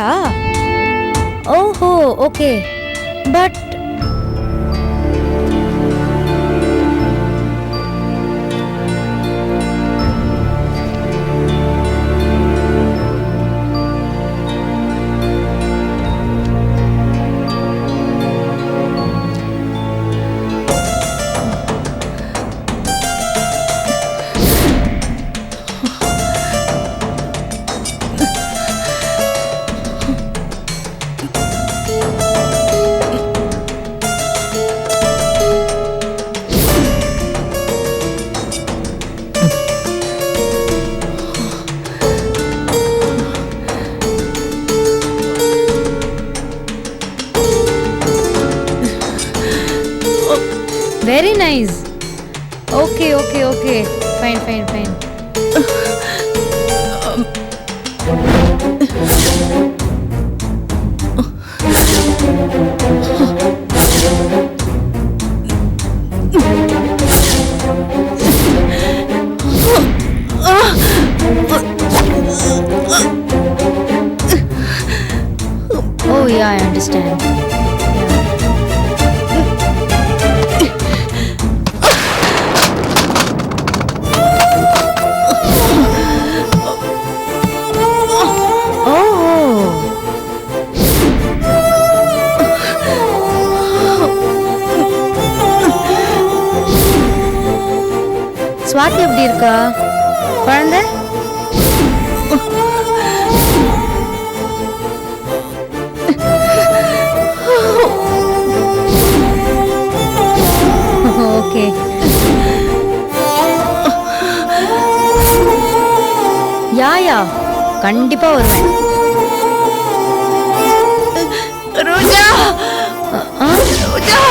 அப்படியா? ஓஹோ, okay. But very nice. Okay, okay, okay. Fine, fine, fine. Oh yeah, I understand. Swathi எப்படி இருக்கா குழந்தை? ஓகே. யா கண்டிப்பா வருவேன். ரோஜா, ரோஜா,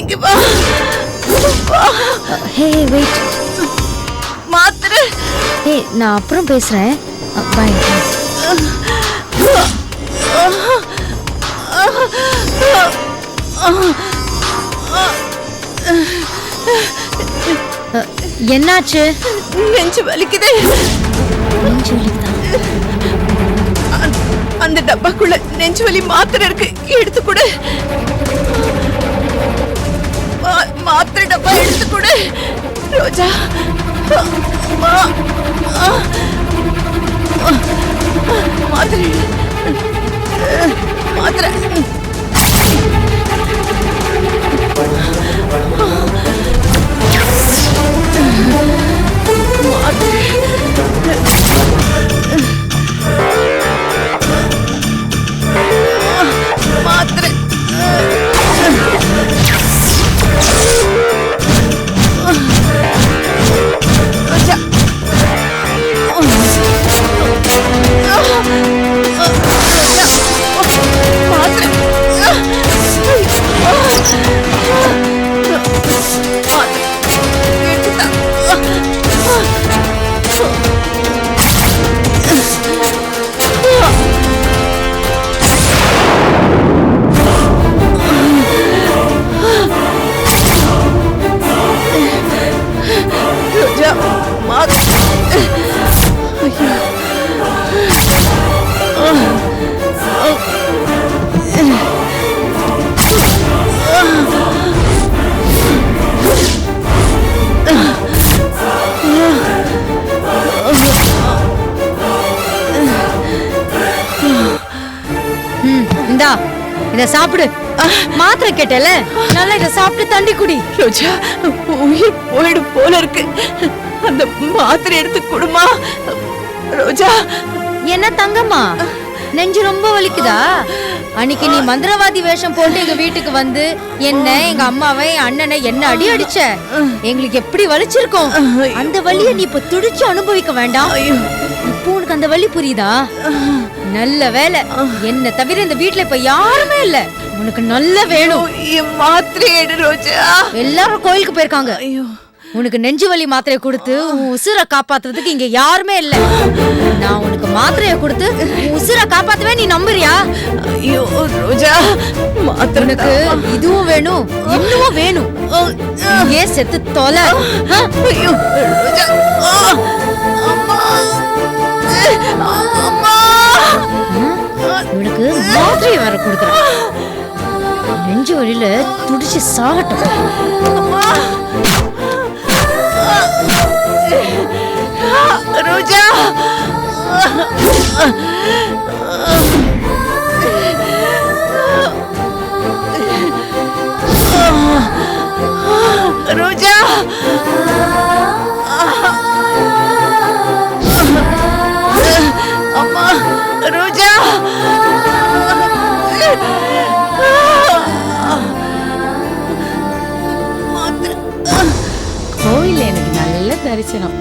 இங்க வா. Hey wait. மாத்திரை. ஹே நான் அப்புறம் பேசுறேன். பை. என்னாச்சு? நெஞ்சு வலிக்குது. நெஞ்சு வலிக்குதா? அந்த டப்பாக்குள்ள நெஞ்சு வலி மாத்திரை இருக்கு, எடுத்து கொடு. மாத்திரை டப்பா எடுத்து கொடு ரோஜா. மாத்திரை மாத்திரை. மாத்திரை இந்தா இத சாப்பிடு. மாத்திரை கேட்டல, நல்லா இத சாப்பிட்டு தண்ணி குடி. ரோஜா, உயிர் போயிடும் போல இருக்கு. அந்த மாத்திரை எடுத்து குடுமா ரோஜா. என்ன தங்கம்மா, நெஞ்சு ரொம்ப வலிக்குதா? அன்னைக்கு நீ மந்திரவாதி வேஷம் போட்டு எங்க வீட்டுக்கு வந்து என்ன, எங்க அம்மாவை, அண்ணனை என்ன அடி அடிச்ச. எங்களுக்கு எப்படி வலிச்சிருக்கோம். அந்த வலியை நீ இப்ப துடிச்சு அனுபவிக்க வேண்டாம். இப்போ உனக்கு அந்த வலி புரியுதா? நல்ல வேலை, என்ன தவிர இந்த வீட்டுல இப்ப யாருமே இல்ல. உனக்கு நல்ல வேணும். மாத்திரை எடு ரோஜா. எல்லாரும் கோயிலுக்கு போயிருக்காங்க. உனக்கு நெஞ்சு வலி மாத்திரையை கொடுத்து உன் உசுரை காப்பாத்துறதுக்கு இங்க யாருமே இல்ல. நான் உனக்கு மாத்திரையை கொடுத்து உசுரை காப்பாத்துவே, நீ நம்புறியா? ஐயோ ரோஜா, உனக்கு இதுவும் வேணும் இன்னும் வேணும். ஏன் செத்து தொலை. ஐயோ ரோஜா. அம்மா அம்மா. வேஷத்துக்கு மாத்திரை வேற கொடுக்குறேன். நெஞ்சு வழியில துடிச்சு சாகட்டும். ரோஜா, ரோஜா, அம்மா, ரோஜா. கோயில்ல எனக்கு நல்ல தரிசனம்.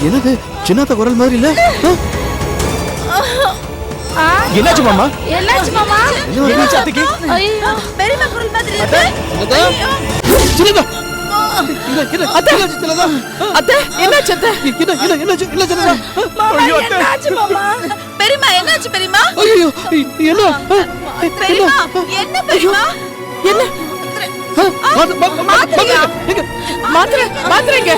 என்னது சின்னத்த குரல் மாதிரி இல்ல? என்னாச்சு மாமா? என்னாச்சு மாமா? என்னாச்சு அத்தைக்கு? பெரியம்மா குரல் மாதிரி இருக்கு. சின்னதா அத்தை அத்தை என்னாச்சு அத்தை? என்னாச்சு சின்னதா? ஐயோ அத்தை, என்னாச்சு மாமா? பெரியம்மா என்னாச்சு பெரியம்மா? ஐயோ என்ன பெரியம்மா என்ன பெரியம்மா? என்ன மாத்திரை மாத்திரைங்க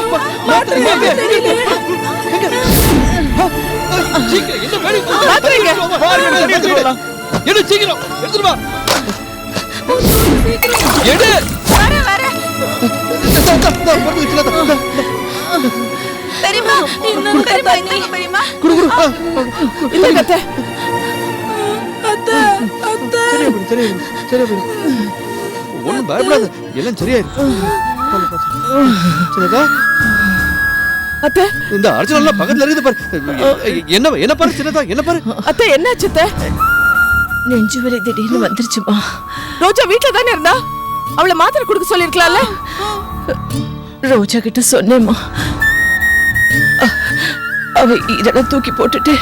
என்ன சீக்கிரம் எடுத்துட்டு வா. எடு வர பெரியம்மா இன்னும் பெரியம்மா இன்னும் பெரியம்மா குடு இல்ல அத்தை அத்தை அத்தை சரி ஒண்ணும் பயப்படாத, எல்லாம் சரியாயிரும். அத்தை இந்த அர்ஜுனெல்லாம் பக்கத்துல இருக்குது பாரு. என்ன பாரு சின்னதா, என்ன பாரு அத்தை. என்னாச்சு அத்தை? நெஞ்சு வலி திடீர்னு வந்துருச்சுமா. ரோஜா வீட்ல தானே இருந்தா, அவளை மாத்திரை கொடுக்க சொல்லிருக்கலாம்ல. ரோஜா கிட்ட சொன்னேம்மா, அவ இதெல்லாம் தூக்கி போட்டுட்டு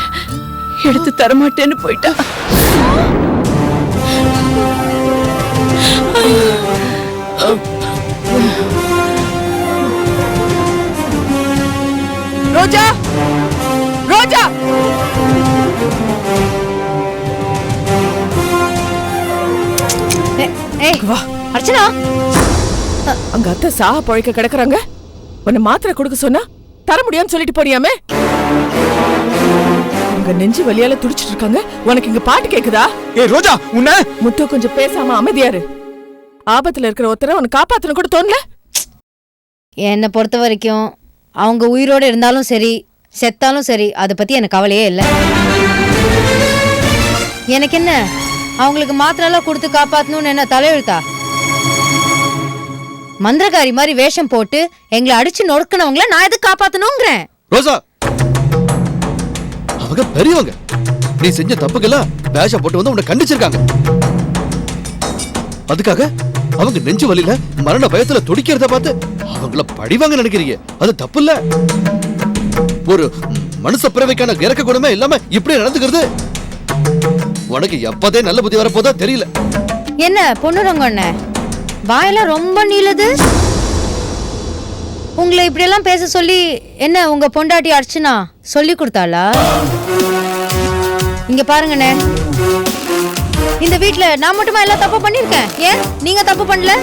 எடுத்து தரமாட்டேன்னு போயிட்டா. ரோஜா, ரோஜா, வா அர்ச்சனா. அங்க அத்தை சாக பழைக்க கிடக்குறாங்க. உன்னை மாத்திரை கொடுக்க சொன்னா தர முடியான்னு சொல்லிட்டு போறியாமே. உங்க நெஞ்சு வலியால துடிச்சிட்டு இருக்காங்க. உனக்கு இங்க பாட்டு கேக்குதா? ஏய் ரோஜா, உன்ன முத்து கொஞ்சம் பேசாம அமைதியாரு. ஆபத்துல இருக்கிற ஒருத்தரை உன்னை காப்பாத்தணும் கூட தோணல. என்னை பொறுத்த வரைக்கும் அவங்க உயிரோடு இருந்தாலும் சரி செத்தாலும் சரி அதை பத்தி எனக்கு கவலையே இல்லை. எனக்கு என்ன அவங்களுக்கு மாத்திரெல்லாம் கொடுத்து காப்பாத்தணும்னு என்ன தலையெழுத்தா? மந்திரகாரி மாதிரி வேஷம் போட்டு எங்களை அடிச்சு நொறுக்கினவங்கள நான் எதுக்கு காப்பாத்தணுங்கிறேன்? ரோசா, அவங்க பெரியவங்க. நீ செஞ்ச தப்புக்கெல்லாம் வேஷம் போட்டு வந்து உன்னை கண்டிச்சிருக்காங்க. அதுக்காக அவங்க நெஞ்சு வலியில மரண பயத்துல துடிக்கிறத பார்த்து அவங்கள படிவாங்க நினைக்கிறீங்க? அது தப்பு இல்ல. ஒரு மனுஷ பிறவைக்கான இறக்க குணமே இல்லாம இப்படி நடந்துக்கிறது உனக்கு எப்பதே நல்ல புத்தி வரப்போதா தெரியல. என்ன பொண்ணுறங்க அண்ணே, வாயெல்லாம் ரொம்ப நீளுது. உங்களை இப்படி எல்லாம் பேச சொல்லி என்ன உங்க பொண்டாட்டி அர்ச்சனா சொல்லி கொடுத்தாளா? இங்க பாருங்கண்ணே, இந்த வீட்ல நான் மட்டுமா எல்லாம் தப்பு பண்ணிருக்கேன்? ஏன் நீங்க தப்பு பண்ணல?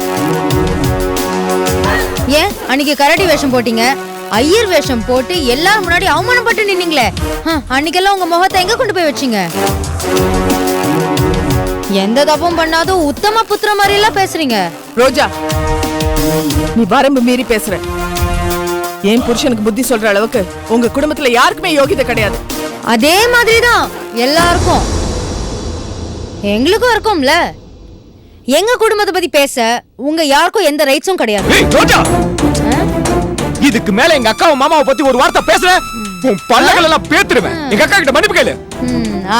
ஏன் அன்னைக்கு கரடி வேஷம் போட்டீங்க, ஐயர் வேஷம் போட்டு எல்லாரும் முன்னாடி அவமானப்பட்டு நின்னீங்களே, அன்னைக்கெல்லாம் உங்க முகத்தை எங்க கொண்டு போய் வச்சீங்க? எந்த தப்பும் பண்ணாதும் உத்தம புத்திர மாதிரி எல்லாம் பேசுறீங்க. ரோஜா, நீ வரம்பு மீறி பேசுற. என் புருஷனுக்கு புத்தி சொல்ற அளவுக்கு உங்க குடும்பத்துல யாருக்குமே யோகிதை கிடையாது. அதே மாதிரிதான் எல்லாருக்கும், எங்களுக்கும் இருக்கும்ல. எங்க குடும்பத்தை பத்தி பேச உங்க யாருக்கும் எந்த ரைட்ஸும் கிடையாது. இதுக்கு மேல எங்க அக்காவும் மாமாவை பத்தி ஒரு வார்த்தை பேசுற, உன் பல்லகள் எல்லாம் பேத்துருவேன். எங்க அக்கா கிட்ட மன்னிப்பு கேளு.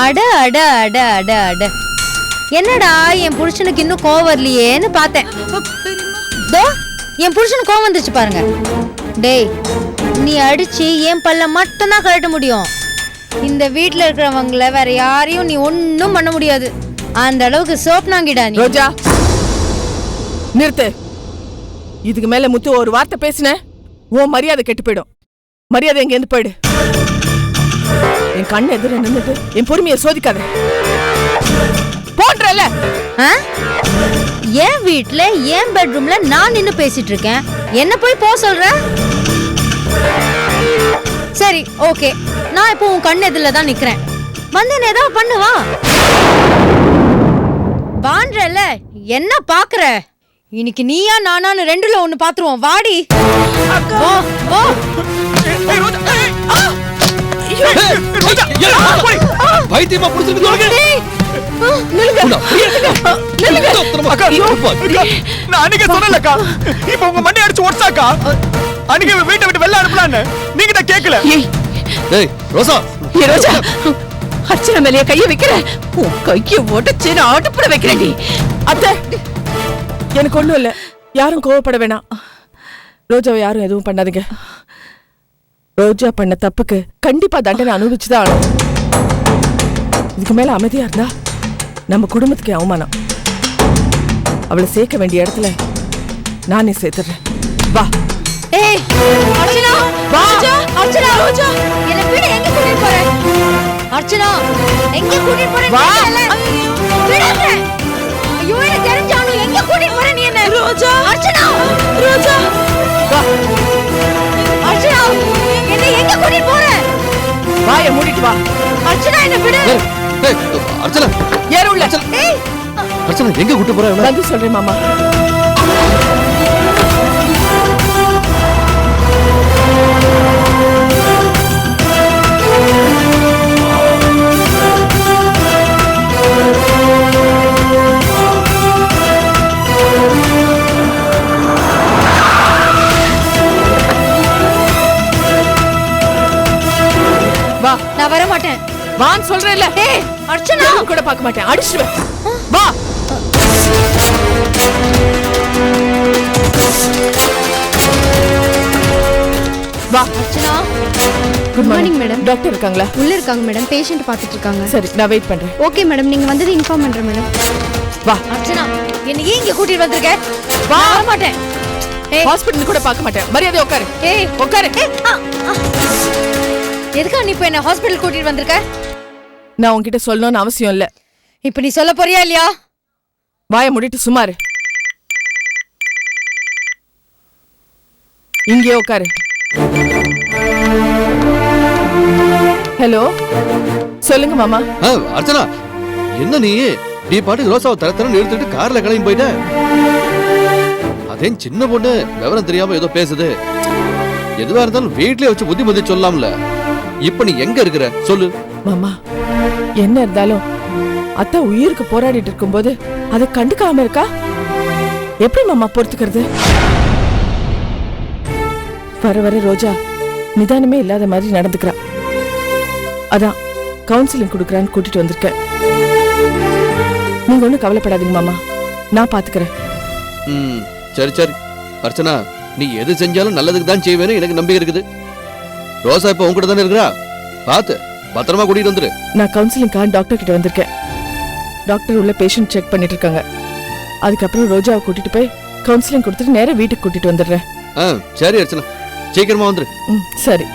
அட அட அட அட அட, என்னடா என் புருஷனுக்கு இன்னும் கோவம் வரலையேன்னு பார்த்தேன். தோ என் புருஷனுக்கு கோவம் வந்துச்சு பாருங்க. டேய், நீ அடிச்சு என் பல்ல மட்டும் தான் கழட்ட முடியும். இந்த வீட்டுல இருக்கிறவங்கள வேற யாரையும் நீ ஒன்னும் பண்ண முடியாது. அந்த அளவுக்கு சோப்னாங்கிடா நீ. ரோஜா நிறுத்து. இதுக்கு மேல முத்து ஒரு வார்த்தை பேசின உன் மரியாதை கெட்டு போயிடும். மரியாதை எங்க இருந்து போயிடு. என் கண்ணு எதிர நின்னுட்டு என் பொறுமையை சோதிக்காத. போன்றல என் வீட்ல என் பெட்ரூம்ல நான் நின்னு பேசிட்டு இருக்கேன், என்ன போய் போ சொல்ற? சரி ஓகே, நான் இப்போ உன் கண்ணு எதிரில தான் நிக்கிறேன், வந்து என்ன ஏதாவது பண்ணுவா வான்றல, என்ன பாக்குற? இன்னைக்கு நீயா நானான்னு ரெண்டுல ஒண்ணு பாத்துருவோம், வாடி. வா வா. பைத்தியமா புடிச்சிருக்கு. நான் அன்னைக்கு சொன்னேன்லக்கா, இப்ப உங்க மண்ணை அடிச்சு ஒட்டாக்கா, அன்னைக்கு வீட்டை விட்டு வெளில அனுப்பலான்னு நீங்க தான் கேட்கல. டேய் ரோசா, ரோஜா, அர்ச்சனா மேலேயே கைய வைக்கிற, உன் கைய உடைச்சு நான் ஆட்டப்பட வைக்கிறேன். நீ அத்தை, எனக்கு ஒண்ணும் இல்ல, யாரும் கோவப்பட வேணாம். ரோஜாவை யாரும் எதுவும் பண்ணாதீங்க. ரோஜா பண்ண தப்புக்கு கண்டிப்பா தண்டனை அனுபவிச்சுதான் ஆகணும். இதுக்கு மேல அமைதியா இருந்தா நம்ம குடும்பத்துக்கு அவமானம். அவளை சேர்க்க வேண்டிய இடத்துல நானே சேர்த்துறேன். வா. ஏய் அர்ச்சனா, வா. அர்ச்சனா, ரோஜா, என்ன விட எங்க கூட்டிட்டு போற? அர்ச்சனா, எங்க கூட்டிட்டு போற? வா. விடாத. ஐயோ, எனக்கு தெரிஞ்சானு எங்க கூட்டிட்டு போற நீ என்ன? ரோஜா, அர்ச்சனா, ரோஜா, வா. அர்ச்சனா, என்ன எங்க கூட்டிட்டு போற? வாயை மூடிட்டு வா. அர்ச்சனா, என்ன விடு. டேய் அர்ச்சனா, ஏறு உள்ள. ஏய் அர்ச்சனா எங்க கூட்டி போற? வந்து சொல்றேன் மாமா. வா. நான் வர மாட்டேன். வான்னு சொல்றேன்ல. ஏய் அர்ச்சனா, கூட பார்க்க மாட்டேன், அடிச்சுடுவேன். வா. வா. Archana. Good morning madam. Doctor இருக்காங்களா? உள்ள இருக்காங்க மேடம், பேஷண்ட் பார்த்துட்டு இருக்காங்க. சரி, நான் வெயிட் பண்றேன். ஓகே மேடம், நீங்க வந்தது இன்ஃபார்ம் பண்றேன் மேடம். வா. அர்ச்சனா, என்ன ஏன் இங்க கூட்டிட்டு வந்திருக்க? வா. வர மாட்டேன். ஏய் ஹாஸ்பிடல் கூட பார்க்க மாட்டேன், மரியாதை உட்காரு. ஏய் உட்காரு. எதுக்கா நீ இப்ப என்ன ஹாஸ்பிடல் கூட்டிட்டு வந்திருக்க? நான் உன்கிட்ட சொல்லணும்னு அவசியம் இல்ல. இப்ப நீ சொல்ல போறியா இல்லையா? வாயை மூடிட்டு சுமாரு. இங்கே உட்காரு. ஹலோ, சொல்லுங்க மாமா. அர்ச்சனா, என்ன நீ பாட்டுக்கு ரோசாவை தரத்தரன்னு எடுத்துட்டு கார்ல கிளம்பி போயிட்ட? அதே சின்ன பொண்ணு விவரம் தெரியாம ஏதோ பேசுது. எதுவா இருந்தாலும் வீட்லயே வச்சு புத்தி சொல்லலாம்ல. இப்ப நீ எங்க இருக்கிற சொல்லு. மாமா, என்ன இருந்தாலும் அத்தை உயிருக்கு போராடிட்டு இருக்கும்போது அதை கண்டுக்காம இருக்கா? எப்படி மாமா பொறுத்துக்கிறது? வர வர ரோஜா நிதானமே இல்லாத மாதிரி நடந்துக்கிறா. அதான் கவுன்சிலிங் கொடுக்கறான்னு கூட்டிட்டு வந்திருக்கேன். நீங்க ஒண்ணும் கவலைப்படாதீங்க மாமா, நான் பாத்துக்கிறேன். சரி சரி அர்ச்சனா, நீ எது செஞ்சாலும் நல்லதுக்கு தான் செய்வேன்னு எனக்கு நம்பிக்கை இருக்குது. ரோசா இப்ப உங்ககிட்ட தானே இருக்கிறா, பாத்து பத்திரமா கூட்டிட்டு வந்துரு. நான் கவுன்சிலிங்காக டாக்டர் கிட்ட வந்திருக்கேன். டாக்டர் உள்ள பேஷண்ட் செக் பண்ணிட்டு இருக்காங்க. அதுக்கப்புறம் ரோஜாவை கூட்டிட்டு போய் கவுன்சிலிங் கொடுத்துட்டு நேரா வீட்டுக்கு கூட்டிட்டு வந்துடுறேன். சரி அர்ச்சனா, சீக்கிரமா வந்துரு. சரி.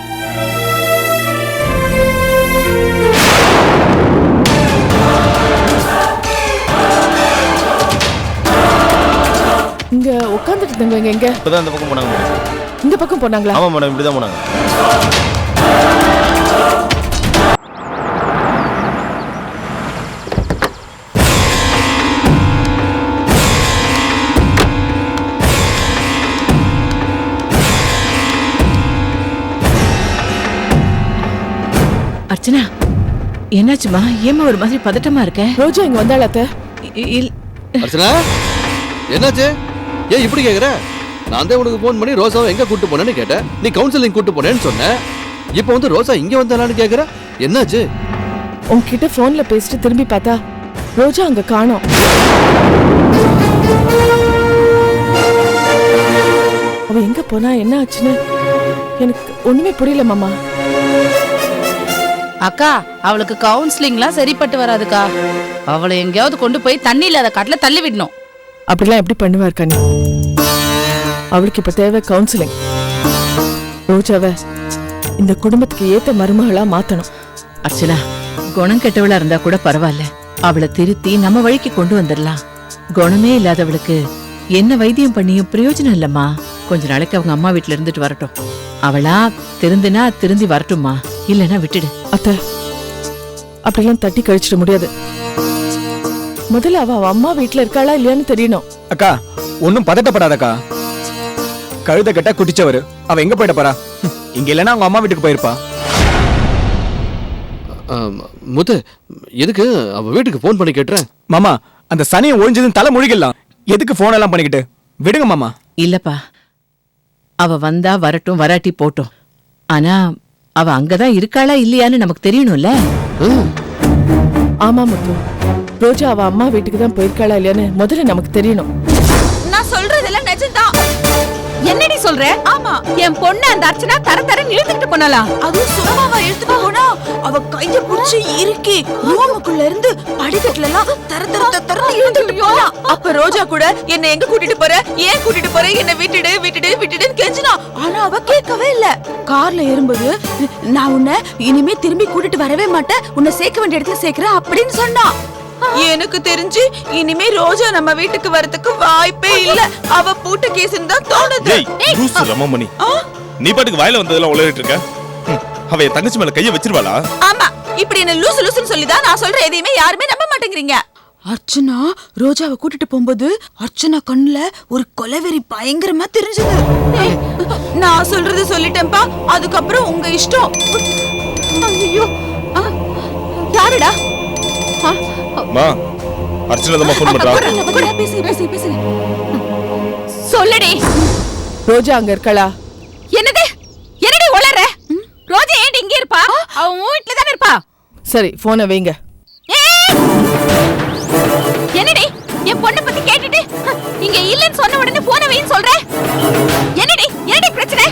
இங்க உட்கார்ந்துட்டு இருந்தவங்க எங்க? இப்பதான் இந்த பக்கம் போனாங்க. இந்த பக்கம் போனாங்களா? ஆமா மேடம், இப்படிதான் போனாங்க. அர்ச்சனா, என்னாச்சுமா? ஏமா ஒரு மாதிரி பதட்டமா இருக்க? ரோஜா இங்க வந்தாளா அத்தை? அர்ச்சனா, என்னாச்சு? ஏன் இப்படி கேக்குற? நான் தான் உனக்கு போன் பண்ணி ரோசாவை எங்க கூட்டு போனேன்னு கேட்டேன். நீ கவுன்சிலிங் கூட்டு போனேன்னு சொன்ன. இப்போ வந்து ரோசா இங்க வந்தாளான்னு கேக்குற, என்னாச்சு? உன்கிட்ட போன்ல பேசிட்டு திரும்பி பார்த்தா ரோஜா அங்க காணோம். அவ எங்க போனா, என்ன ஆச்சுன்னு எனக்கு ஒண்ணுமே புரியல மாமா. அக்கா, அவளுக்கு கவுன்சிலிங்லாம் சரிப்பட்டு வராதுக்கா. அவளை எங்கேயாவது கொண்டு போய் தண்ணி இல்லாத காட்டுல தள்ளி விடணும். அப்படிலாம் எப்படி பண்ணுவா இருக்கா நீ? அவளுக்கு இப்ப தேவை கவுன்சிலிங். ரோஜாவை இந்த குடும்பத்துக்கு ஏத்த மருமகளா மாத்தணும். அர்ச்சனா, குணம் கெட்டவளா இருந்தா கூட பரவாயில்ல, அவளை திருத்தி நம்ம வழிக்கு கொண்டு வந்துடலாம். குணமே இல்லாதவளுக்கு என்ன வைத்தியம் பண்ணியும் பிரயோஜனம் இல்லம்மா. கொஞ்ச நாளைக்கு அவங்க அம்மா வீட்டுல இருந்துட்டு வரட்டும். அவளா திருந்தினா திருந்தி வரட்டும்மா, இல்லைன்னா விட்டுடு. அத்தை, அப்படிலாம் தட்டி கழிச்சிட முடியாது. முதல்ல அவ அம்மா வீட்டுல இருக்காளா இல்லையான்னு தெரியணும். அக்கா ஒன்னும் பதட்டப்படாதக்கா. கழுத கட்ட குட்டிச்சவரு அவ எங்க போயிட போறா? இங்க இல்லைன்னா அவங்க அம்மா வீட்டுக்கு போயிருப்பா. முத்து, எதுக்கு அவ வீட்டுக்கு போன் பண்ணி கேட்டுறேன். மாமா, அந்த சனியை ஒழிஞ்சதுன்னு தலை முழுகிடலாம். எதுக்கு போன் எல்லாம் பண்ணிக்கிட்டு? விடுங்க மாமா. இல்லப்பா, அவ வந்தா வரட்டும், வராட்டி போட்டும். ஆனா அவ அங்கதான் இருக்காளா இல்லையான்னு நமக்கு தெரியணும்ல. ஆமா முத்து, ரோஜா அவ அம்மா வீட்டுக்கு தான் போயிருக்காளா இல்லையான்னு முதல்ல நமக்கு தெரியணும். நான் சொல்றதெல்லாம் நிஜம்தான். என்னடி சொல்ற? ஆமா, என் பொண்ணு அந்த அர்ச்சனா தரன்னு இழுத்துட்டு போனாலாம். அதுவும் சும்மாவா இழுத்துட்டு போனா? அவ கைய புடிச்சு இறுக்கி ரூமுக்குள்ள இருந்து படிக்கட்டுல எல்லாம் தர இழுத்துட்டு போனா. அப்ப ரோஜா கூட என்ன எங்க கூட்டிட்டு போற, ஏன் கூட்டிட்டு போற, என்ன விட்டுடுன்னு கெஞ்சினா. ஆனா அவ கேட்கவே இல்ல. கார்ல ஏறும்போது நான் உன்னை இனிமே திரும்பி கூட்டிட்டு வரவே மாட்டேன், உன்னை சேர்க்க வேண்டிய இடத்துல சேர்க்கிறேன் அப்படின்னு சொன்னா. எனக்கு தெரிஞ்சு இனிமே ரோஜா நம்ம வீட்டுக்கு வரதுக்கு வாய்ப்பே இல்ல. அவ பூட்ட கேஸ்ன்னு தான் தோணுது. ரமமணி, நீ பாட்டுக்கு வாயில வந்ததெல்லாம் உளறிட்டு இருக்க. அவ என் தங்கச்சி மேல கைய வச்சிருவாளா? ஆமா, இப்படி என்ன லூசுன்னு சொல்லிதான் நான் சொல்ற எதையுமே யாருமே நம்ப மாட்டேங்கிறீங்க. அர்ச்சனா ரோஜாவை கூட்டிட்டு போகும்போது அர்ச்சனா கண்ணுல ஒரு கொலைவெறி பயங்கரமா தெரிஞ்சது. நான் சொல்றது சொல்லிட்டேன்பா, அதுக்கப்புறம் உங்க இஷ்டம். ஐயோ, யாருடா? மா, அர்ச்சனா தான் ஃபோன் பண்றா. பேசுங்க. சொல்லுடி. ரோஜா அங்க இருக்காளா? என்னடி உளற? ரோஜா ஏன் இங்க இருப்பா? அவ உன் வீட்ல தான இருப்பா. சரி, போனை வைங்க. என்னடி என் பொண்ணை பத்தி கேட்டுட்டு இங்க இல்லன்னு சொன்ன உடனே போன வைன்னு சொல்ற? என்னடி பிரச்சனை?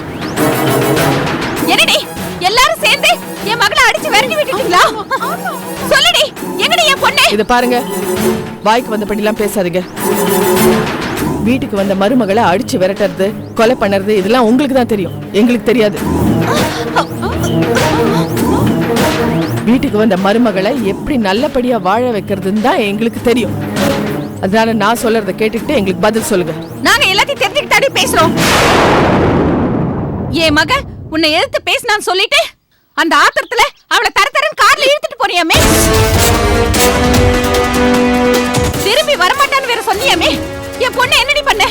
என்னடி எல்லாரும் சேர்ந்து என் மகளை அடிச்சு விரட்டி விட்டுட்டீங்களா? சொல்லுடி, எங்கடி என் பொண்ணு? இத பாருங்க, வாய்க்கு வந்தபடிலாம் பேசாதீங்க. வீட்டுக்கு வந்த மருமகளை அடிச்சு விரட்டுறது, கொலை பண்ணுறது இதெல்லாம் உங்களுக்கு தான் தெரியும், எங்களுக்கு தெரியாது. வீட்டுக்கு வந்த மருமகளை எப்படி நல்லபடியா வாழ வைக்கிறதுன்னு தான் எங்களுக்கு தெரியும். அதனால நான் சொல்றத கேட்டுட்டு எங்களுக்கு பதில் சொல்லுங்க. நாங்க எல்லாத்தையும் தெரிஞ்சுக்கிட்டாடி பேசுறோம். என் மக உன்னை எதிர்த்து பேசினான்னு சொல்லிட்டு அந்த ஆத்திரத்துல அவளை தரன்னு கார்ல இழுத்துட்டு போறியாமே. திரும்பி வரமாட்டான்னு வேற சொன்னியாமே. என் பொண்ணு என்னடி பண்ண?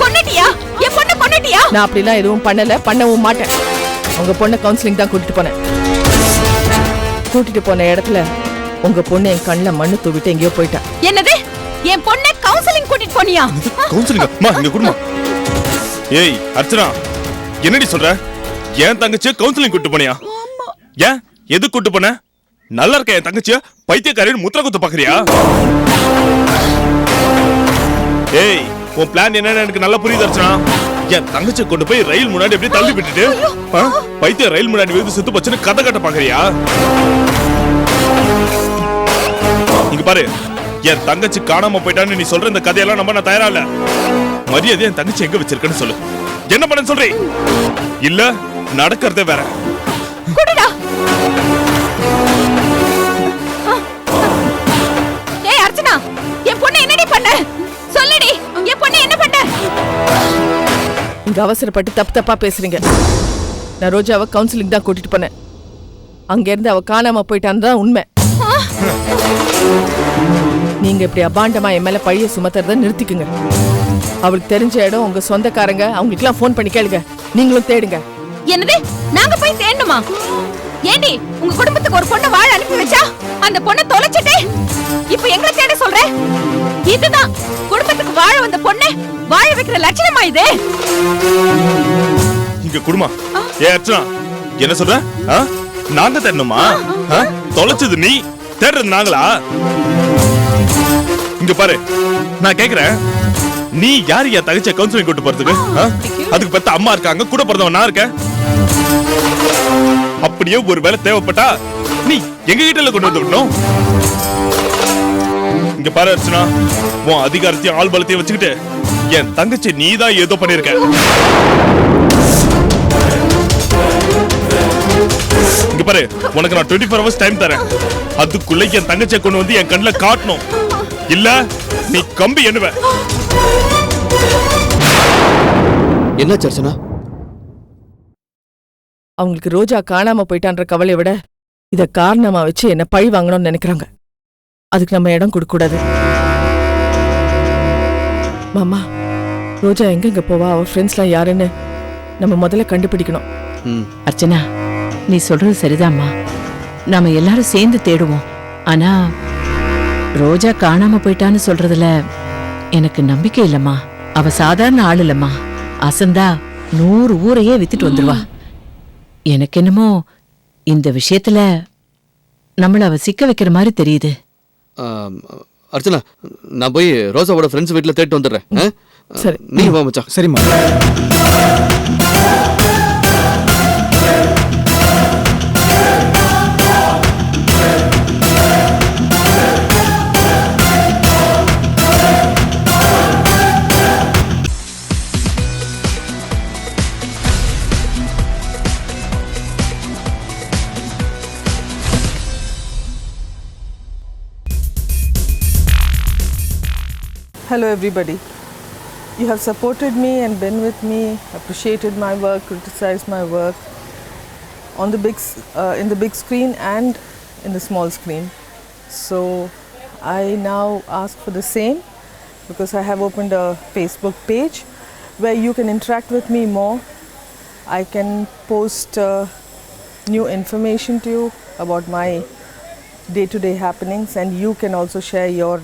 கொன்னுட்டியா? என் பொண்ணு கொன்னுட்டியா? நான் அப்படிலாம் எதுவும் பண்ணல, பண்ணவும் மாட்டேன். உங்க பொண்ணை கவுன்சிலிங் தான் கூட்டிட்டு போனேன். கூட்டிட்டு போன இடத்துல உங்க பொண்ணு என் கண்ணுல மண்ணு தூவிட்டு எங்கேயோ போயிட்டா. என்னது? என் பொண்ணை கவுன்சிலிங் கூட்டிட்டு போனியா? கவுன்சிலிங்? அம்மா, இங்க குடுமா. ஏய் அர்ச்சனா, என்னடி சொல்ற? ஏன் தங்கச்சியை கவுன்சிலிங் கூட்டிட்டு போனியா? ஏன் எது கூட்டு போன? நல்லா இருக்க என் தங்கச்சியா பைத்தியக்காரின்னு முத்திர குத்த பாக்குறியா? ஏய், உன் பிளான் என்னன்னு எனக்கு நல்லா புரியுது அர்ச்சனா. என் தங்கச்சியை கொண்டு போய் ரயில் முன்னாடி எப்படி தள்ளி விட்டுட்டு பைத்திய ரயில் முன்னாடி விழுந்து செத்து போச்சுன்னு கதை கட்ட பாக்குறியா? இங்க பாரு, என் தங்கச்சி காணாம போயிட்டான்னு நீ சொல்ற இந்த கதையெல்லாம் நம்ப நான் தயாரா இல்ல. மரியாதை என் தங்கச்சி எங்க வச்சிருக்கன்னு சொல்லு. என்ன பண்ண சொல்றேன்? இல்ல நடக்கிறதே வேற. குடுடா. ஏய் அர்ச்சனா, என் பொண்ணு என்னடி பண்ண? சொல்லுடி, என் பொண்ணு என்ன பண்ண? இங்க அவசரப்பட்டு தப்பா பேசுறீங்க. நான் ரோஜாவை கவுன்சிலிங் தான் கூட்டிட்டு போனேன். அங்க இருந்து அவ காணாம போயிட்டான்னு தான் உண்மை. நீங்க இப்படி அபாண்டமா என் மேல பழிய சுமத்துறத நிறுத்திக்குங்க. அவளுக்கு தெரிஞ்ச இடம் உங்க சொந்தக்காரங்க, அவங்களுக்கு எல்லாம் போன் பண்ணி கேளுங்க. நீங்களும் தேடுங்க. என்னது? நாங்க போய் தேடணுமா? ஏண்டி உங்க குடும்பத்துக்கு ஒரு பொண்ணை வாழ அனுப்பி வச்சா அந்த பொண்ணை தொலைச்சிட்டு இப்ப எங்களை தேட சொல்ற? இதுதான் குடும்பத்துக்கு வாழ வந்த பொண்ணை வாழ வைக்கிற லட்சணமா இது? இங்க குடுமா. ஏ அர்ச்சனா, என்ன சொல்ற? நாங்க தேடணுமா? தொலைச்சது நீ, தேடுறது நாங்களா? இங்க பாரு, நான் கேக்குறேன், நீ யாரு என் தங்கச்சியை கவுன்சிலிங் கூட்டு போறதுக்கு? அதுக்கு பெத்த அம்மா இருக்காங்க, கூட பிறந்தவன் நான் இருக்கேன். அப்படியே ஒரு வேலை தேவைப்பட்டா நீ எங்க கிட்ட கொண்டு வந்து விடணும். இங்க பாரு அர்ச்சனா, உன் அதிகாரத்தையும் ஆள் பலத்தையும் வச்சுக்கிட்டு என் தங்கச்சி நீ தான் ஏதோ பண்ணிருக்க. இங்க பாரு, உனக்கு நான் 24 hours டைம் தரேன். அதுக்குள்ள என் தங்கச்சியை கொண்டு வந்து என் கண்ணுல காட்டணும். இல்ல நீ கம்பி என்னவ. என்ன அர்ச்சனா? அவங்களுக்கு ரோஜா காணாம போயிட்டான்ற கவலையை விட இத காரணமா வச்சு என்ன பழி வாங்கணும்னு நினைக்கிறாங்க. அதுக்கு நம்ம இடம் கொடுக்க கூடாது. மாமா, ரோஜா எங்க போவா, அவ ஃப்ரெண்ட்ஸ்லாம் யாருன்னு நம்ம முதல்ல கண்டுபிடிக்கணும். அர்ச்சனா, நீ சொல்றது சரிதாம்மா. நாம எல்லாரும் சேர்ந்து தேடுவோம். ஆனா ரோஜா காணாம போயிட்டான்னு சொல்றதுல எனக்கு நம்பிக்கை இல்லம்மா. அவ சாதாரண ஆள் இல்லம்மா. அசந்தா 100 ஊரையே வித்துட்டு வந்துருவா. எனக்கு என்னமோ இந்த விஷயத்துல நம்மள அவ சிக்க வைக்கிற மாதிரி தெரியுது. அர்ச்சனா, நான் போய் ரோசாவோட ஃப்ரெண்ட்ஸ் வீட்டுல தேடிட்டு வந்துடுறேன். சரி, நீ வா மச்சான். சரிம்மா. Hello everybody. You have supported me and been with me, appreciated my work, criticized my work on the in the big screen and in the small screen. So I now ask for the same because I have opened a Facebook page where you can interact with me more. I can post new information to you about my day-to-day happenings, and you can also share your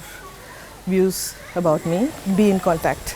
views about me. Be in contact.